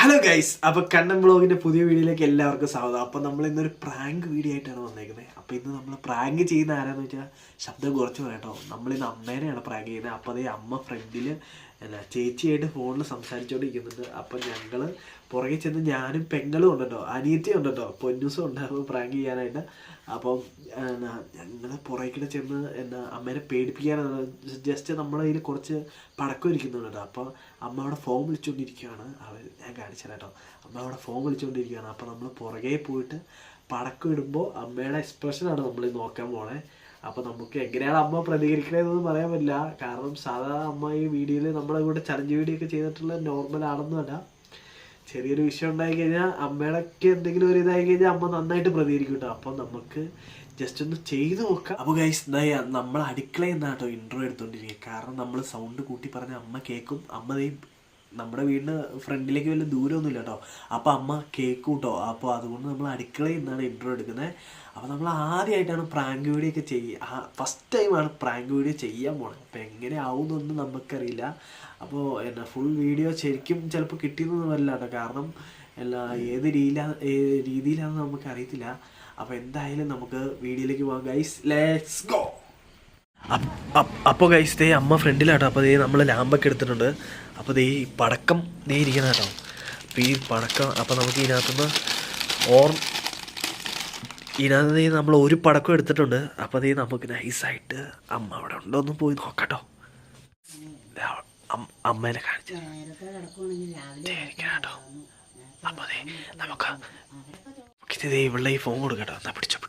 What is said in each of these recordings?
Hello guys, അപ്പോൾ കണ്ണൻ വ്ളോഗിൻ്റെ പുതിയ വീഡിയോയിലേക്ക് എല്ലാവർക്കും സ്വാഗതം. അപ്പോൾ നമ്മൾ ഇന്നൊരു പ്രാങ്ക് വീഡിയോ ആയിട്ടാണ് വന്നേക്കുന്നത്. അപ്പോൾ ഇന്ന് നമ്മൾ പ്രാങ്ക് ചെയ്യുന്ന ആരാന്ന് വെച്ചാൽ ശബ്ദം കുറച്ച് കേട്ടോ. നമ്മളിന്ന് അമ്മേനെയാണ് പ്രാങ്ക് ചെയ്യുന്നത്. അപ്പോൾ അതേ അമ്മ ഫ്രണ്ടിൽ ചേച്ചിയായിട്ട് ഫോണിൽ സംസാരിച്ചുകൊണ്ടിരിക്കുന്നുണ്ട്. അപ്പോൾ ഞങ്ങൾ പുറകെ ചെന്ന് ഞാനും പെങ്ങളും ഉണ്ടല്ലോ, അനിയത്തിയും ഉണ്ടല്ലോ, പൊന്നൂസും ഉണ്ടായിരുന്നു പ്രാങ്ക് ചെയ്യാനായിട്ട്. അപ്പം ഞങ്ങൾ പുറകിൽ ചെന്ന് അമ്മേനെ പേടിപ്പിക്കാനാണ്. ജസ്റ്റ് നമ്മളെ കയ്യിൽ കുറച്ച് പടക്കം ഇരിക്കുന്നുണ്ട്. അപ്പോൾ അമ്മ അവിടെ ഫോൺ വിളിച്ചുകൊണ്ടിരിക്കുകയാണ്. ഞാൻ കാണിച്ചു കേട്ടോ. അമ്മ അവിടെ ഫോൺ വിളിച്ചുകൊണ്ടിരിക്കുകയാണ്. അപ്പോൾ നമ്മൾ പുറകെ പോയിട്ട് പടക്കം ഇടുമ്പോൾ അമ്മയുടെ എക്സ്പ്രഷനാണ് നമ്മൾ നോക്കാൻ പോണേ. അപ്പോൾ നമുക്ക് എങ്ങനെയാണ് അമ്മ പ്രതികരിക്കണതെന്നൊന്നും പറയാൻ പറ്റില്ല. കാരണം സാധാരണ അമ്മ ഈ വീഡിയോയിൽ നമ്മളെ കൂടെ ചലഞ്ച് വീഡിയോ ഒക്കെ ചെയ്തിട്ടുള്ള നോർമൽ ആണെന്നല്ല. ചെറിയൊരു വിഷയം ഉണ്ടായി കഴിഞ്ഞാൽ അമ്മയുടെയൊക്കെ എന്തെങ്കിലും ഒരു ഇതായി കഴിഞ്ഞാൽ അമ്മ നന്നായിട്ട് പ്രതികരിക്കും കേട്ടോ. അപ്പോൾ നമുക്ക് ജസ്റ്റ് ഒന്ന് ചെയ്ത് നോക്കാം. അപ്പോൾ ഗൈസ്, നമ്മൾ അടുക്കളയിൽ നിന്നാണ് കേട്ടോ ഇൻട്രോ എടുത്തുകൊണ്ടിരിക്കുക. കാരണം നമ്മൾ സൗണ്ട് കൂട്ടി പറഞ്ഞാൽ അമ്മ കേൾക്കും. അമ്മ നമ്മുടെ വീടിന് ഫ്രണ്ടിലേക്ക് വലിയ ദൂരമൊന്നുമില്ല കേട്ടോ. അപ്പോൾ അമ്മ കേൾക്കും കേട്ടോ. അപ്പോൾ അതുകൊണ്ട് നമ്മൾ അടുക്കളയിൽ നിന്നാണ് ഇൻട്രോ എടുക്കുന്നത്. അപ്പോൾ നമ്മൾ ആദ്യമായിട്ടാണ് പ്രാങ്ക് വീഡിയോ ഒക്കെ ചെയ്യുക. ഫസ്റ്റ് ടൈമാണ് പ്രാങ്ക് വീഡിയോ ചെയ്യാൻ പോകുന്നത്. അപ്പോൾ എങ്ങനെ ആവുമെന്നൊന്നും നമുക്കറിയില്ല. അപ്പോൾ ഫുൾ വീഡിയോ ശരിക്കും ചിലപ്പോൾ കിട്ടിയെന്നൊന്നും വരില്ല കേട്ടോ. കാരണം ഏത് രീതിയിലാണെന്ന് നമുക്ക് അറിയത്തില്ല. അപ്പോൾ എന്തായാലും നമുക്ക് വീഡിയോയിലേക്ക് പോകാം ഗൈസ്. Let's go. അപ്പോൾ ഗൈസ്, അമ്മ ഫ്രണ്ടിലാട്ടോ. അപ്പോൾ നമ്മൾ ലാമ്പൊക്കെ എടുത്തിട്ടുണ്ട്. അപ്പോൾ ഈ പടക്കം ഇരിക്കണം കേട്ടോ. അപ്പോൾ ഈ പടക്കം അപ്പോൾ നമുക്ക് ഇതിനകത്തുനിന്ന് നമ്മൾ ഒരു പടക്കം എടുത്തിട്ടുണ്ട്. അപ്പോൾ നമുക്ക് നൈസായിട്ട് അമ്മ അവിടെ ഉണ്ടോ എന്ന് പോയി നോക്കാട്ടോ. അമ്മേനെ കാണിച്ചു കേട്ടോ. അപ്പോൾ നമുക്ക് ഇവിടെ ഈ ഫോൺ കൊടുക്കട്ടോ. എന്നാ പിടിച്ചോ.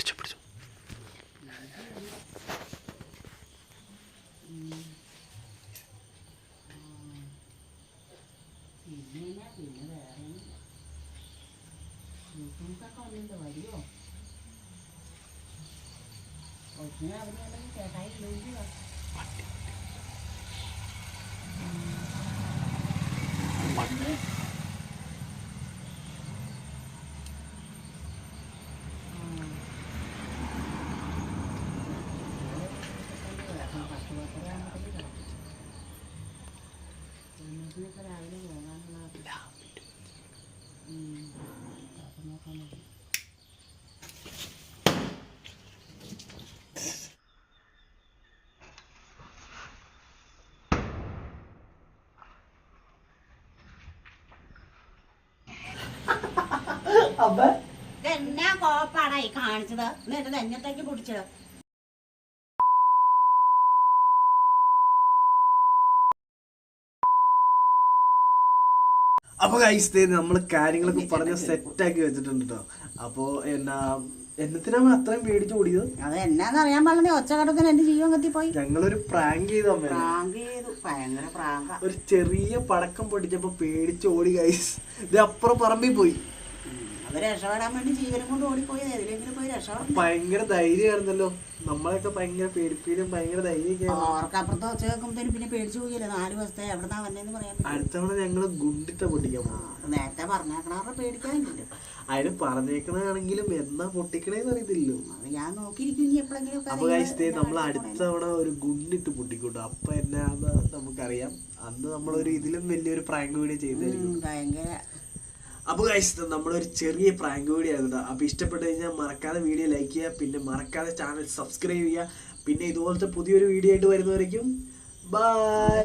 എന്നാ കോപ്പാടായി കാണിച്ചത്? എന്നിട്ട് നെഞ്ഞത്തേക്ക് പിടിച്ചത്. അപ്പോൾ ഗൈസ്, നമ്മൾ കാര്യങ്ങളൊക്കെ പറഞ്ഞ് സെറ്റാക്കി വെച്ചിട്ടുണ്ട് കേട്ടോ. അപ്പോൾ എന്നത്തിനാണ് അത്രയും പേടിച്ചു ഓടിയത്? അത് എന്നാന്ന് അറിയാൻ പാടില്ല. ഒച്ചകടത്തിന് എന്റെ ജീവൻ കത്തിപ്പോയി. ഞങ്ങളൊരു പ്രാങ്ക് ചെയ്തു. ഭയങ്കര പ്രാങ്ക. ഒരു ചെറിയ പടക്കം പൊട്ടിച്ചപ്പോ പേടിച്ച് ഓടി ഗൈസ്. ഇത് അപ്പുറം പറമ്പിൽ പോയി. അത് രക്ഷപ്പെടാൻ വേണ്ടി ജീവനം കൊണ്ട് ഓടിപ്പോയി. ഏതിലെങ്കിലും പോയി രക്ഷപ്പെടാൻ. ഭയങ്കര ധൈര്യമായിരുന്നല്ലോ. നമ്മളൊക്കെ ഭയങ്കര പേടിപ്പിലും ഭയങ്കര ധൈര്യം. അപ്പുറത്തെ ഒച്ച കേൾക്കുമ്പോഴത്തേനും പിന്നെ പേടിച്ചു പോയില്ലേ. 4 ദിവസത്തെ എവിടെന്നാ വന്നേന്ന് പറയാൻ. അടുത്തവണ ഞങ്ങള് ഗുണ്ടിട്ട പൊട്ടിക്കാൻ പോകും. നേരത്തെ പറഞ്ഞേക്കണാറ് പേടിക്കാനില്ലല്ലോ. അതിന് പറഞ്ഞേക്കണാണെങ്കിലും എന്നാ പൊട്ടിക്കണേന്ന് അറിയത്തില്ലല്ലോ. അത് ഞാൻ നോക്കിയിരിക്കും ഇനി എപ്പോഴെങ്കിലും. അപ്പൊ ഗൈസ്, നമ്മൾ അടുത്തവണ ഒരു ഗുണ്ടിട്ട് പൊട്ടിക്കൂട്ടോ. അപ്പൊ എന്നാന്ന് നമുക്കറിയാം. അന്ന് നമ്മളൊരു ഇതിലും വലിയൊരു പ്രാങ്ക് വീഡിയോ ചെയ്തായിരിക്കും. ഭയങ്കര. അപ്പോൾ ഗൈസ്, നമ്മളൊരു ചെറിയ പ്രാങ്ക് വീഡിയോ ആയിരുന്നു. അപ്പോൾ ഇഷ്ടപ്പെട്ട് കഴിഞ്ഞാൽ മറക്കാതെ വീഡിയോ ലൈക്ക് ചെയ്യുക. പിന്നെ മറക്കാതെ ചാനൽ സബ്സ്ക്രൈബ് ചെയ്യുക. പിന്നെ ഇതുപോലത്തെ പുതിയൊരു വീഡിയോ ആയിട്ട് വരുന്നവരേക്കും ബൈ.